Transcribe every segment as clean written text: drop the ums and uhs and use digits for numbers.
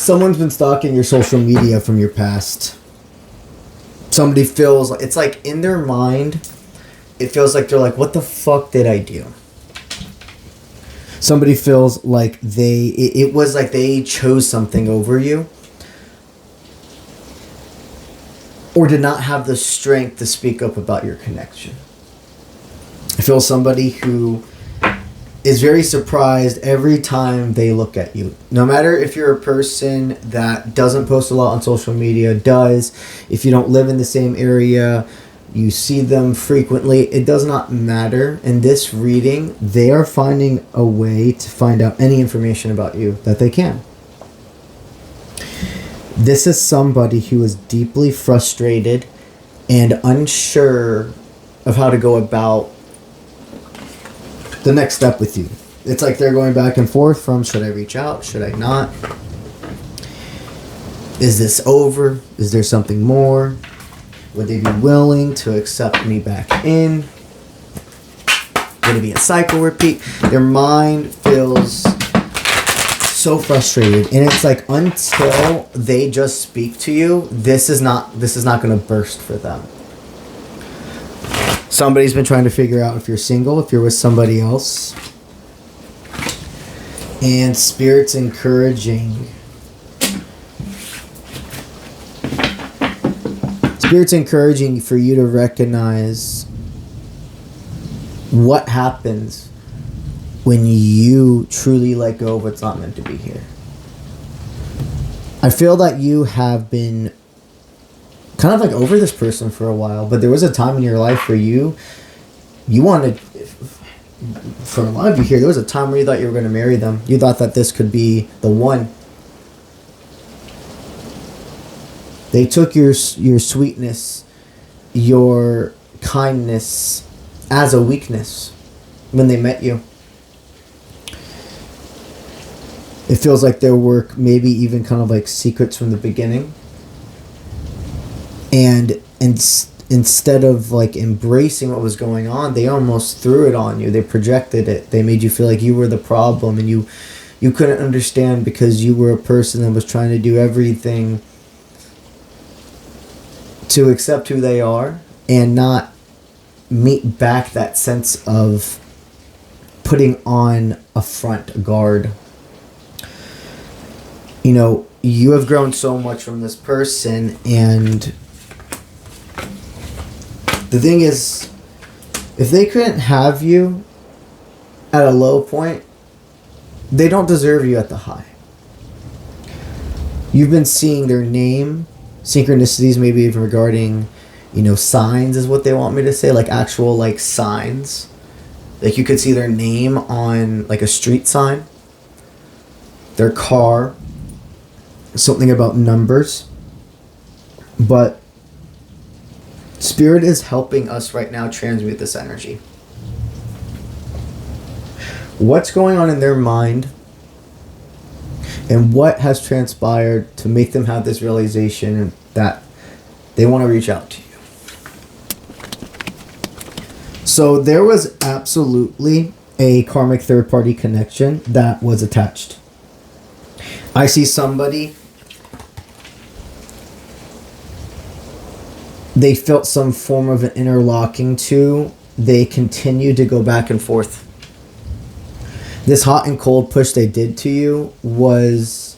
Someone's been stalking your social media from your past. Somebody feels like, it's like in their mind, it feels like they're like, what the fuck did I do? Somebody feels like it was like they chose something over you, or did not have the strength to speak up about your connection. I feel somebody who is very surprised every time they look at you. No matter if you're a person that doesn't post a lot on social media, does, if you don't live in the same area, you see them frequently, it does not matter. In this reading, they are finding a way to find out any information about you that they can. This is somebody who is deeply frustrated and unsure of how to go about the next step with you. It's like they're going back and forth from, should I reach out? Should I not? Is this over? Is there something more? Would they be willing to accept me back in? Would it be a cycle repeat? Their mind feels so frustrated, and it's like until they just speak to you, this is not going to burst for them. Somebody's been trying to figure out if you're single, if you're with somebody else. And Spirit's encouraging. Spirit's encouraging for you to recognize what happens when you truly let go of what's not meant to be here. I feel that you have been kind of like over this person for a while, but there was a time in your life where you wanted, for a lot of you here, there was a time where you thought you were going to marry them. You thought that this could be the one. They took your sweetness, your kindness as a weakness when they met you. It feels like there were maybe even kind of like secrets from the beginning. And instead of like embracing what was going on, they almost threw it on you. They projected it. They made you feel like you were the problem, and you couldn't understand because you were a person that was trying to do everything to accept who they are and not meet back that sense of putting on a front, a guard. You know, you have grown so much from this person, and the thing is, if they couldn't have you at a low point, they don't deserve you at the high. You've been seeing their name, synchronicities, maybe even regarding, signs is what they want me to say, like actual like signs. Like you could see their name on like a street sign, their car, something about numbers. But Spirit is helping us right now transmute this energy. What's going on in their mind and what has transpired to make them have this realization that they want to reach out to you. So there was absolutely a karmic third-party connection that was attached. I see somebody, they felt some form of an interlocking to. They continued to go back and forth. This hot and cold push they did to you was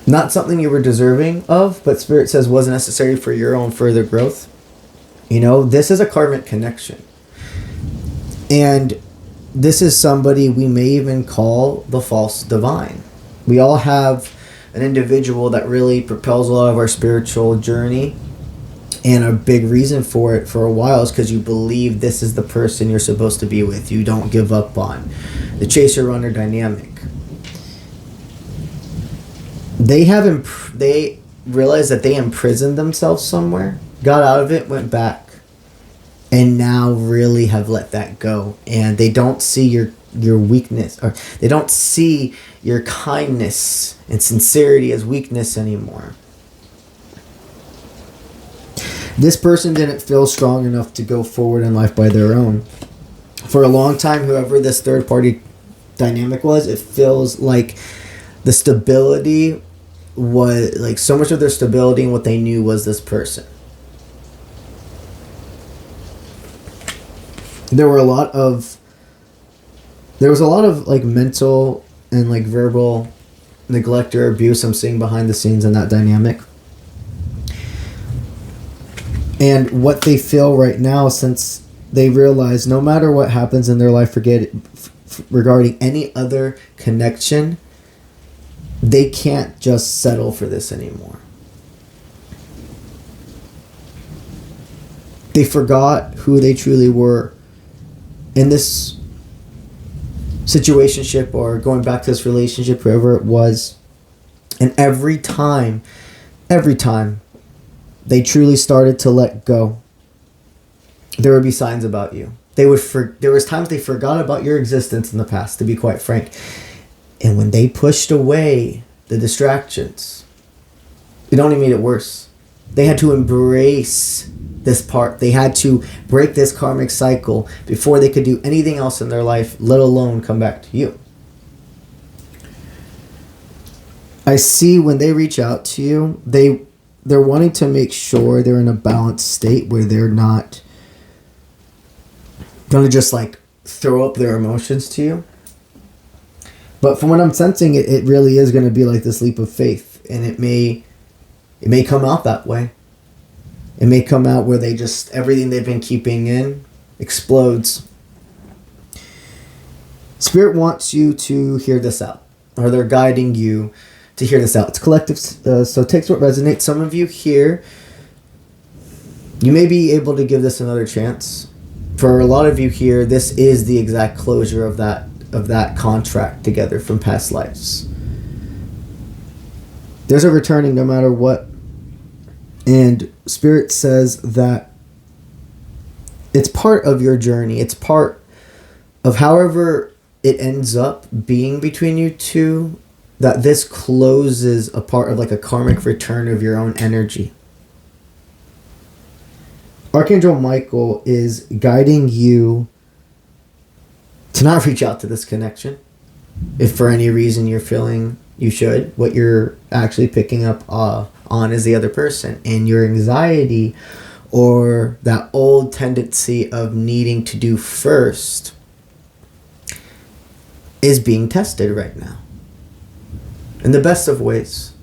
not something you were deserving of, but Spirit says was necessary for your own further growth. This is a karmic connection. And this is somebody we may even call the false divine. We all have an individual that really propels a lot of our spiritual journey. And a big reason for it for a while is because you believe this is the person you're supposed to be with. You don't give up on the chaser-runner dynamic. They realized that they imprisoned themselves somewhere, got out of it, went back, and now really have let that go. And they don't see your weakness, or they don't see your kindness and sincerity as weakness anymore. This person didn't feel strong enough to go forward in life by their own. For a long time, whoever this third party dynamic was, it feels like The stability was like so much of their stability and what they knew was this person. There was a lot of like mental and like verbal neglect or abuse I'm seeing behind the scenes in that dynamic. And what they feel right now, since they realize no matter what happens in their life regarding any other connection, they can't just settle for this anymore. They forgot who they truly were in this situationship, or going back to this relationship, whoever it was. And every time they truly started to let go, there would be signs about you. There was times they forgot about your existence in the past, to be quite frank. And when they pushed away the distractions, it only made it worse. They had to embrace this part. They had to break this karmic cycle before they could do anything else in their life, let alone come back to you. I see when they reach out to you, they're wanting to make sure they're in a balanced state where they're not going to just like throw up their emotions to you. But from what I'm sensing, it really is going to be like this leap of faith. And it may come out that way. It may come out where they just, everything they've been keeping in explodes. Spirit wants you to hear this out. Or they're guiding you to hear this out. It's collective, so take what resonates. Some of you here, you may be able to give this another chance. For a lot of you here, this is the exact closure of that contract together from past lives. There's a returning no matter what. And Spirit says that it's part of your journey. It's part of however it ends up being between you two, that this closes a part of like a karmic return of your own energy. Archangel Michael is guiding you to not reach out to this connection. If for any reason you're feeling you should, what you're actually picking up on is the other person. And your anxiety or that old tendency of needing to do first is being tested right now. In the best of ways.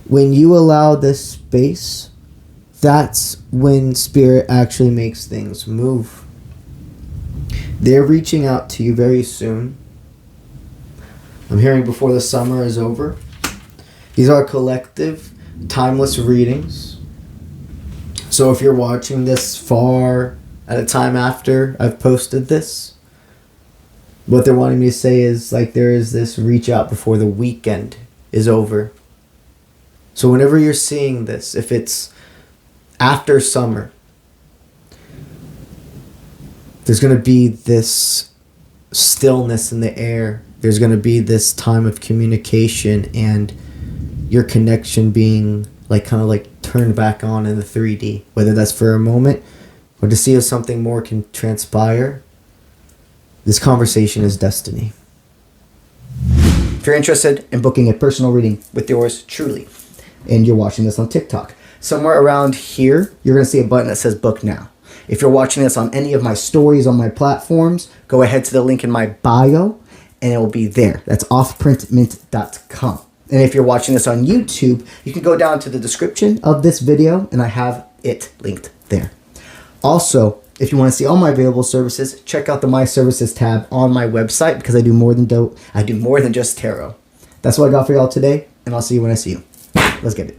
When you allow this space, that's when Spirit actually makes things move. They're reaching out to you very soon. I'm hearing before the summer is over. These are collective, timeless readings. So if you're watching this far at a time after I've posted this, what they're wanting me to say is like there is this reach out before the weekend is over. So whenever you're seeing this, if it's after summer, there's going to be this stillness in the air. There's going to be this time of communication and your connection being like kind of like turned back on in the 3D, whether that's for a moment or to see if something more can transpire. This conversation is destiny. If you're interested in booking a personal reading with yours truly, and you're watching this on TikTok, somewhere around here, you're going to see a button that says book now. If you're watching this on any of my stories on my platforms, go ahead to the link in my bio and it will be there. That's offprintmint.com. And if you're watching this on YouTube, you can go down to the description of this video and I have it linked there. Also, if you want to see all my available services, check out the My Services tab on my website because I do more than just tarot. That's what I got for y'all today, and I'll see you when I see you. Let's get it.